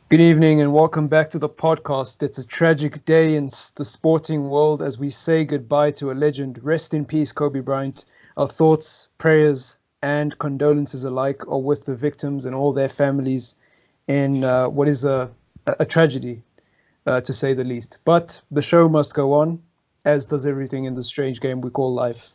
Good evening and welcome back to the podcast. It's a tragic day in the sporting world as we say goodbye to a legend. Rest in peace, Kobe Bryant. Our thoughts, prayers, and condolences alike are with the victims and all their families in what is a tragedy, to say the least. But the show must go on, as does everything in the strange game we call life.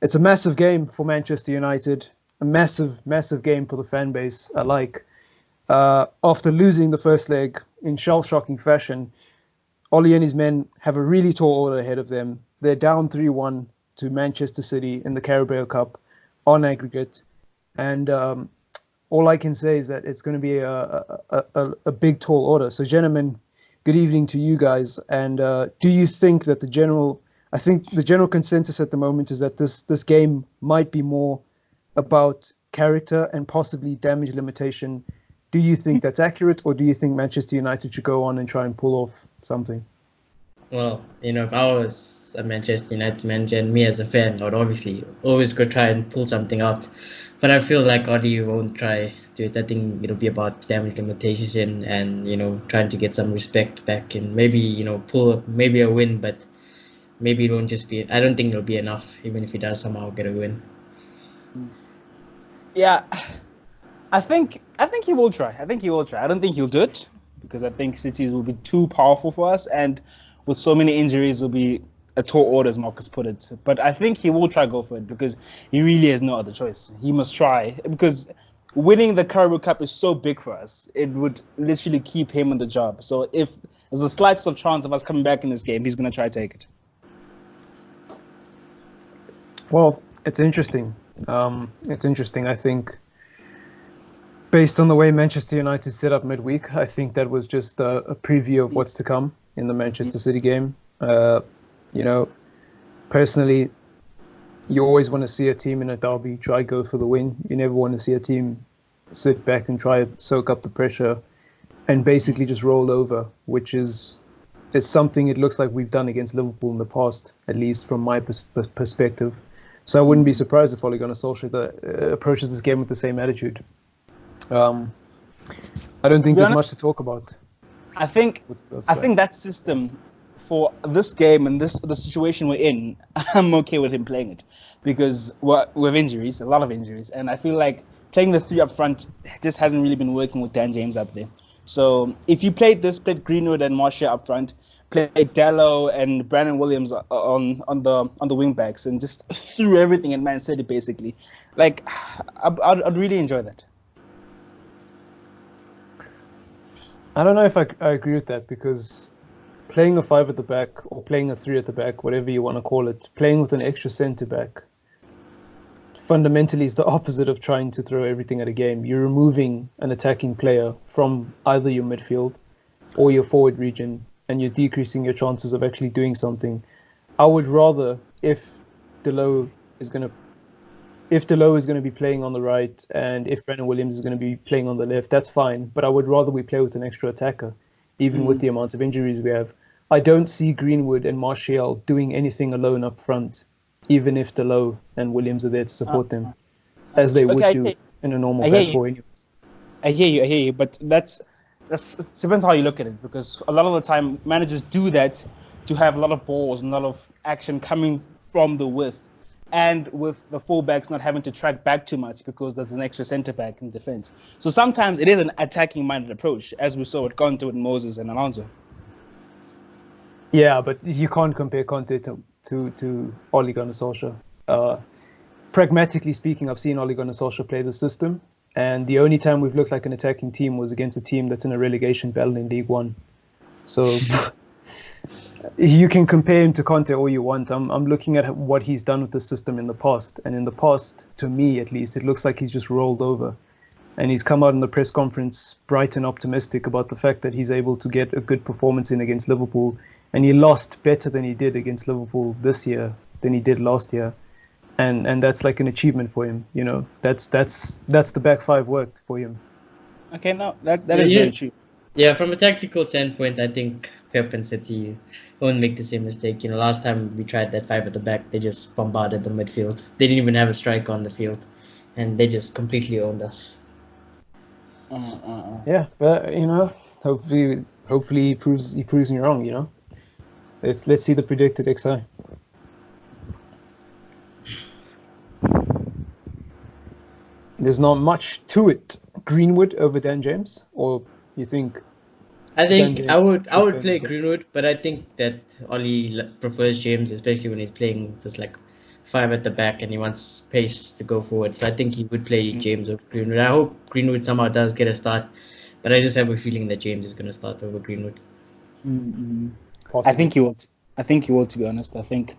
It's a massive game for Manchester United, a massive, massive game for the fan base alike. After losing the first leg in shell-shocking fashion, Ole and his men have a really tall order ahead of them. They're down 3-1 to Manchester City in the Carabao Cup on aggregate. And all I can say is that it's going to be a big, tall order. So, gentlemen, good evening to you guys. And do you think that I think the general consensus at the moment is that this game might be more about character and possibly damage limitation. Do you think that's accurate, or do you think Manchester United should go on and try and pull off something? Well, if I was a Manchester United manager and me as a fan, I would obviously always go try and pull something out. But I feel like Odi won't try to it. I think it'll be about damage limitation and, trying to get some respect back and maybe, pull maybe a win, but maybe it won't just be, I don't think it'll be enough, even if he does somehow get a win. Yeah, I think he will try. I don't think he'll do it because I think City will be too powerful for us, and with so many injuries, it'll be a tall order, as Marcus put it. But I think he will try go for it because he really has no other choice. He must try because winning the Carabao Cup is so big for us. It would literally keep him in the job. So if there's the slightest of chance of us coming back in this game, he's going to try to take it. Well, it's interesting. I think, based on the way Manchester United set up midweek, I think that was just a preview of what's to come in the Manchester City game. Personally, you always want to see a team in a derby try go for the win. You never want to see a team sit back and try to soak up the pressure and basically just roll over, which is something it looks like we've done against Liverpool in the past, at least from my perspective. So I wouldn't be surprised if Ole Gunnar Solskjaer approaches this game with the same attitude. I don't think there's much to talk about. I think that system for this game and the situation we're in, I'm okay with him playing it because we have injuries, a lot of injuries, and I feel like playing the three up front just hasn't really been working with Dan James up there. So if you played Greenwood and Martial up front, played Dallo and Brandon Williams on the wing backs, and just threw everything at Man City basically, like I'd really enjoy that. I don't know if I agree with that because playing a 5 at the back or playing a 3 at the back, whatever you want to call it, playing with an extra centre back fundamentally is the opposite of trying to throw everything at a game. You're removing an attacking player from either your midfield or your forward region, and you're decreasing your chances of actually doing something. I would rather, if Dalot is going to be playing on the right and if Brandon Williams is going to be playing on the left, that's fine. But I would rather we play with an extra attacker, even with the amount of injuries we have. I don't see Greenwood and Martial doing anything alone up front, even if Dalot and Williams are there to support them, as they would do in a normal back four anyways. I hear you, but it depends how you look at it, because a lot of the time managers do that to have a lot of balls and a lot of action coming from the width, and with the fullbacks not having to track back too much because there's an extra centre back in defence. So sometimes it is an attacking-minded approach, as we saw with Conte with Moses and Alonso. Yeah, but you can't compare Conte to Ole Gunnar Solskjaer. Pragmatically speaking, I've seen Ole Gunnar Solskjaer play the system, and the only time we've looked like an attacking team was against a team that's in a relegation battle in League One. So you can compare him to Conte all you want. I'm looking at what he's done with the system in the past, and in the past, to me at least, it looks like he's just rolled over. And he's come out in the press conference bright and optimistic about the fact that he's able to get a good performance in against Liverpool. And he lost better than he did against Liverpool this year than he did last year. And that's like an achievement for him. That's the back five worked for him. Okay, no, that is very true. Yeah, from a tactical standpoint, I think Pep and City won't make the same mistake. Last time we tried that 5 at the back, they just bombarded the midfield. They didn't even have a striker on the field, and they just completely owned us. Yeah, but Hopefully he proves me wrong. You know, let's see the predicted XI. There's not much to it. Greenwood over Dan James, or you think? I think I would play Greenwood, but I think that Oli prefers James, especially when he's playing this like 5 at the back and he wants pace to go forward. So I think he would play James over Greenwood. I hope Greenwood somehow does get a start, but I just have a feeling that James is going to start over Greenwood. I think he will. To be honest, I think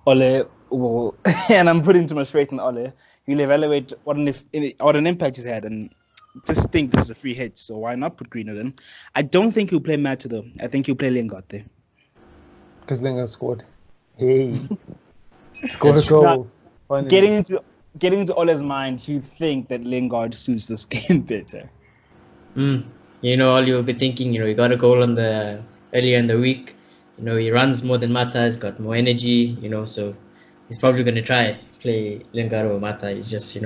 Ole will, and I'm putting too much faith in Ole. He'll evaluate what an impact he's had, and just think this is a free hit. So why not put Greenwood in? I don't think he'll play Mata though. I think he'll play Lingard there. Because Lingard scored. Hey, scored a goal. Getting into Ole's mind, you think that Lingard suits this game better. You know, all you'll be thinking, he got a goal earlier in the week. He runs more than Mata, he's got more energy, so he's probably going to try play Lingard or Mata. He's just, I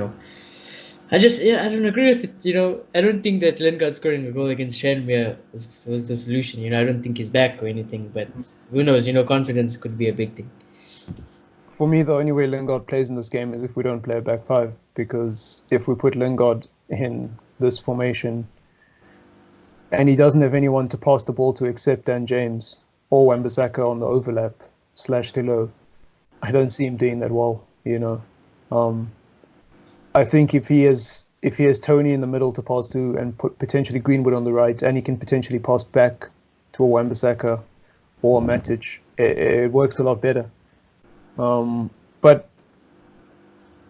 don't agree with it. I don't think that Lingard scoring a goal against Tranmere was the solution. I don't think he's back or anything, but who knows? Confidence could be a big thing. For me, the only way Lingard plays in this game is if we don't play a back 5, because if we put Lingard in this formation and he doesn't have anyone to pass the ball to except Dan James or Wan-Bissaka on the overlap /Tilo, I don't see him doing that well. I think if he has Tony in the middle to pass to and put potentially Greenwood on the right, and he can potentially pass back to a Wan-Bissaka or a Matic, it works a lot better. But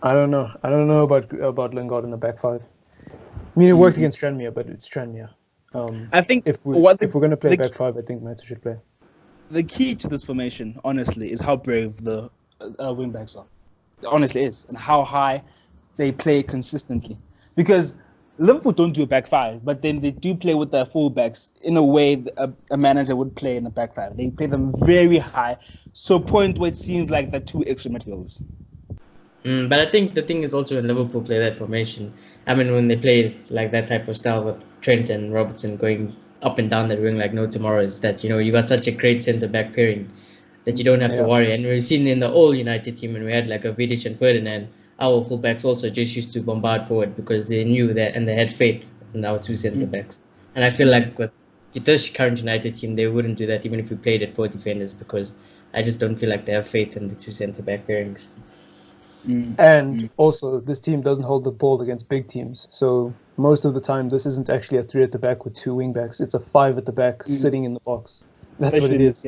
I don't know. I don't know about Lingard in the back 5. I mean, it worked against Tranmere, but it's Tranmere. I think if we're going to play back 5, I think Matic should play. The key to this formation, honestly, is how brave the wing backs are. It honestly is, and how high they play consistently. Because Liverpool don't do a back 5, but then they do play with their fullbacks in a way a manager would play in a back 5. They play them very high, so point where it seems like they're 2 extra midfielders. But I think the thing is also when Liverpool play that formation, when they play like that type of style with Trent and Robertson going up and down the wing like no tomorrow, is that, you got such a great centre-back pairing that you don't have to worry. And we've seen in the old United team when we had like a Vidic and Ferdinand, our fullbacks also just used to bombard forward because they knew that and they had faith in our 2 centre-backs. And I feel like with this current United team, they wouldn't do that even if we played at 4 defenders, because I just don't feel like they have faith in the 2 centre-back pairings. And also, this team doesn't hold the ball against big teams. So most of the time, this isn't actually a 3 at the back with 2 wing backs. It's a 5 at the back sitting in the box. That's what it is.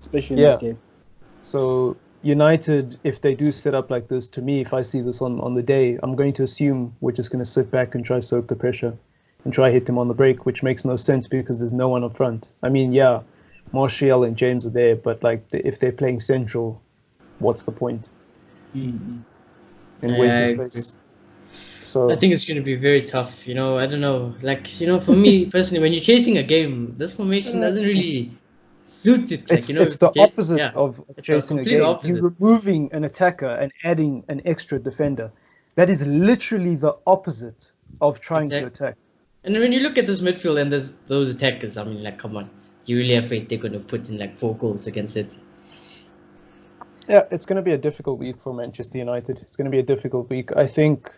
Especially in this game. So United, if they do set up like this, to me, if I see this on the day, I'm going to assume we're just going to sit back and try soak the pressure and try hit them on the break, which makes no sense because there's no one up front. I mean, Martial and James are there, but if they're playing central, what's the point? And where's the space? So I think it's going to be very tough. I don't know. For me personally, when you're chasing a game, this formation doesn't really suit it. It's the opposite of chasing a game. Opposite. You're removing an attacker and adding an extra defender. That is literally the opposite of trying to attack. And when you look at this midfield and those attackers, come on. You really have faith they're going to put in 4 goals against it. Yeah, it's going to be a difficult week for Manchester United. It's going to be a difficult week. I think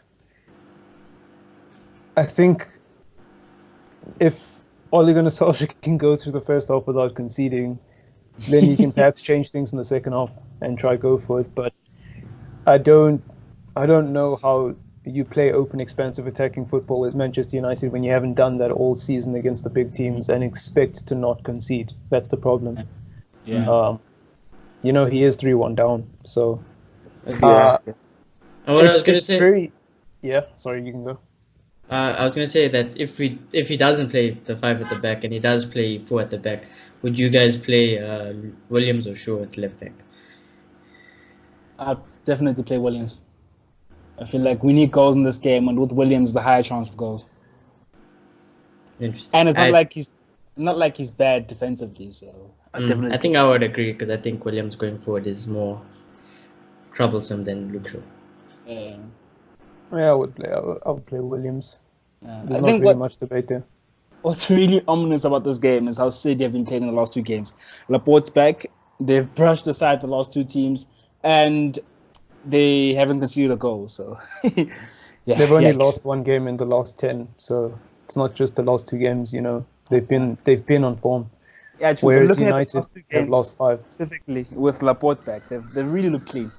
if Ole Gunnar Solskjaer can go through the first half without conceding, then he can perhaps change things in the second half and try go for it. But I don't know how you play open, expansive, attacking football as Manchester United when you haven't done that all season against the big teams and expect to not concede. That's the problem. Yeah. He is 3-1 down, so. And what I was going to say. Sorry, you can go. I was going to say that if he doesn't play the 5 at the back and he does play 4 at the back, would you guys play Williams or Shaw at left back? I'd definitely play Williams. I feel like we need goals in this game, and with Williams, the higher chance of goals. Interesting. And it's not like he's bad defensively, so. I think I would agree because I think Williams going forward is more troublesome than Luke Shaw. I would play Williams. There's not really much debate there. what's really ominous about this game is how City have been playing in the last two games. Laporte's back. They've brushed aside the last two teams, and they haven't conceded a goal. So, yeah, They've only yikes. lost one game in the last 10, so it's not just the last two games. They've been on form. Yeah, true. Whereas Looking United at the have lost 5. specifically with Laporte back, they really look clean.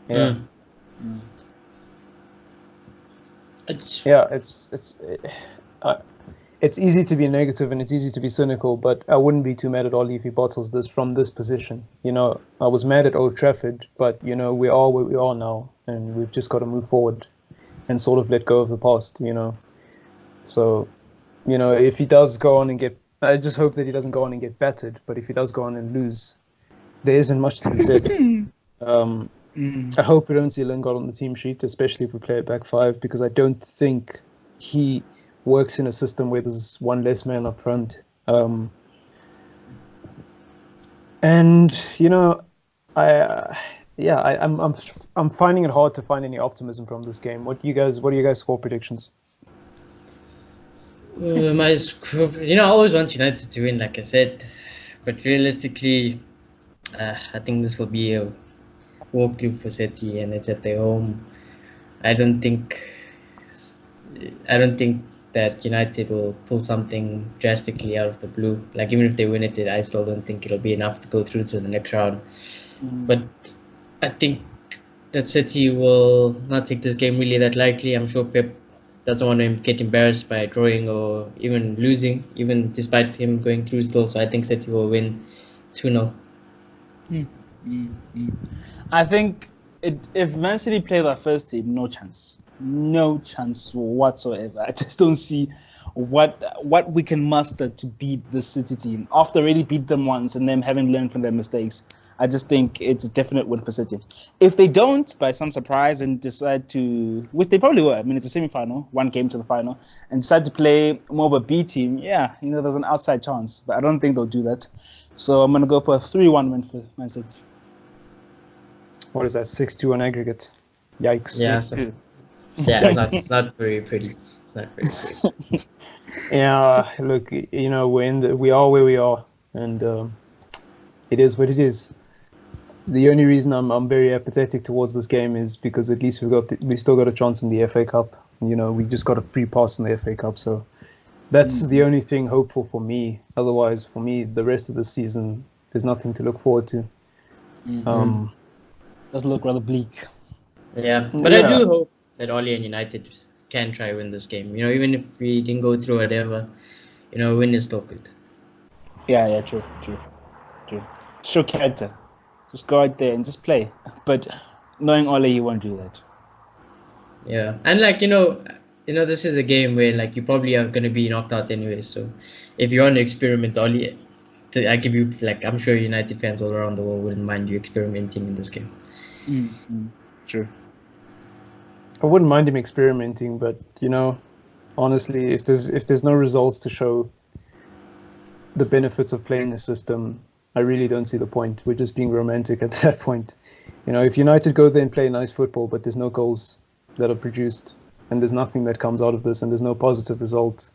Yeah. Mm. Yeah, it's easy to be negative and it's easy to be cynical, but I wouldn't be too mad at Ole if he bottles this from this position. I was mad at Old Trafford, but we are where we are now, and we've just got to move forward and sort of let go of the past. So, if he does go on and I just hope that he doesn't go on and get battered. But if he does go on and lose, there isn't much to be said. I hope we don't see Lingard on the team sheet, especially if we play it back 5, because I don't think he works in a system where there's one less man up front. I'm finding it hard to find any optimism from this game. What are you guys' score predictions? My score, I always want United to win, like I said, but realistically, I think this will be a walkthrough for City, and it's at their home. I don't think that United will pull something drastically out of the blue. Like, even if they win it, I still don't think it'll be enough to go through to the next round. But I think that City will not take this game really that lightly. I'm sure Pep doesn't want to get embarrassed by drawing or even losing, even despite him going through still. So I think City will win 2-0. I think if Man City play their first team, no chance whatsoever. I just don't see what we can muster to beat the City team after already beat them once and them having learned from their mistakes. I just think it's a definite win for City. If they don't, by some surprise, and decide to, which they probably will, I mean, it's a semi-final, one game to the final, and decide to play more of a B team, there's an outside chance, but I don't think they'll do that. So I'm going to go for a 3-1 win for Man City. What is that, 6-2 on aggregate? Yikes. Yeah, it's not very pretty. It's not very pretty. Yeah, look, we are where we are, and it is what it is. The only reason I'm very apathetic towards this game is because at least we still got a chance in the FA Cup. We just got a free pass in the FA Cup, so that's the only thing hopeful for me. Otherwise, for me, the rest of the season, there's nothing to look forward to. Does look rather bleak. Yeah, but I do hope that Ole and United can try win this game. Even if we didn't go through whatever, win is still good. Yeah, true. Show character. Just go out there and just play. But knowing Ole, he won't do that. Yeah, and this is a game where you probably are going to be knocked out anyway. So if you want to experiment, Ole, I give you I'm sure United fans all around the world wouldn't mind you experimenting in this game. True. I wouldn't mind him experimenting, but honestly, if there's no results to show the benefits of playing a system, I really don't see the point. We're just being romantic at that point. If United go there and play nice football, but there's no goals that are produced, and there's nothing that comes out of this, and there's no positive result,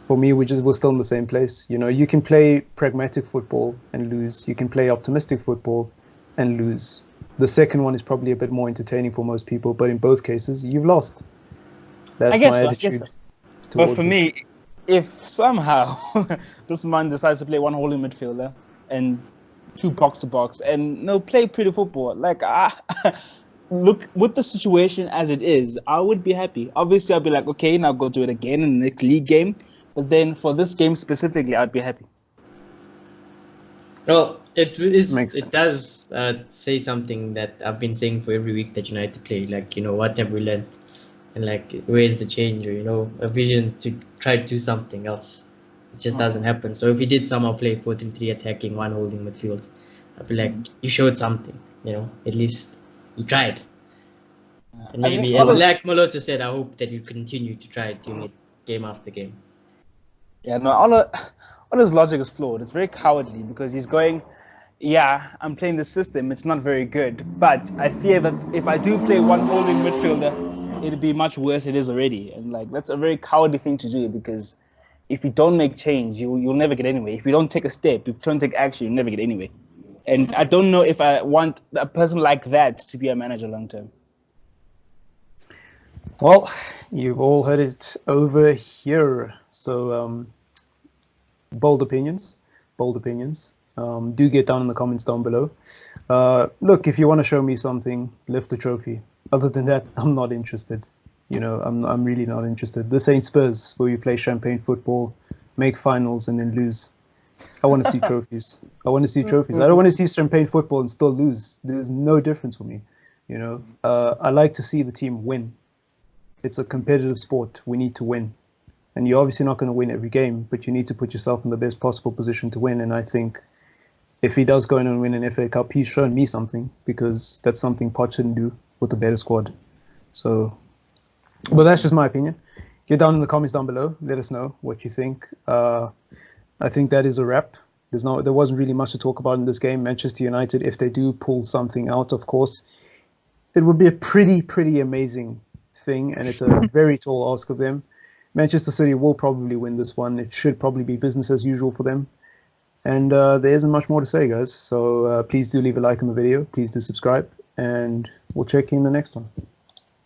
for me, we're still in the same place. You can play pragmatic football and lose. You can play optimistic football and lose. The second one is probably a bit more entertaining for most people, but in both cases, you've lost. That's my attitude. But for me, if somehow this man decides to play one holding midfielder and 2 box-to-box and play pretty football, look, with the situation as it is, I would be happy. Obviously, I'll be like, okay, now go do it again in the next league game. But then for this game specifically, I'd be happy. Well, it does say something that I've been saying for every week that United play. What have we learned? And where's the change? Or, a vision to try to do something else. It just doesn't happen. So if he did somehow play 4-3 attacking, 1 holding midfield, I'd be like, you showed something. At least you tried. And maybe, like Moloto said, I hope that you continue to try doing it game after game. Yeah, no, all his logic is flawed. It's very cowardly because he's going, I'm playing the system. It's not very good. But I fear that if I do play one holding midfielder, it'll be much worse than it is already. And that's a very cowardly thing to do because if you don't make change, you'll never get anywhere. If you don't take a step, if you don't take action, you'll never get anywhere. And I don't know if I want a person like that to be a manager long term. Well, you've all heard it over here. So, bold opinions. Do get down in the comments down below. Look, if you want to show me something, lift the trophy. Other than that, I'm not interested. I'm really not interested. This ain't Spurs, where we play champagne football, make finals, and then lose. I want to see trophies. I don't want to see champagne football and still lose. There's no difference for me. I like to see the team win. It's a competitive sport. We need to win. And you're obviously not going to win every game, but you need to put yourself in the best possible position to win. And I think if he does go in and win an FA Cup, he's shown me something, because that's something Poch shouldn't do with a better squad. So, well, that's just my opinion. Get down in the comments down below. Let us know what you think. I think that is a wrap. There wasn't really much to talk about in this game. Manchester United, if they do pull something out, of course, it would be a pretty amazing thing, and it's a very tall ask of them. Manchester City will probably win this one. It should probably be business as usual for them. And there isn't much more to say, guys. So please do leave a like on the video. Please do subscribe. And we'll check you in the next one.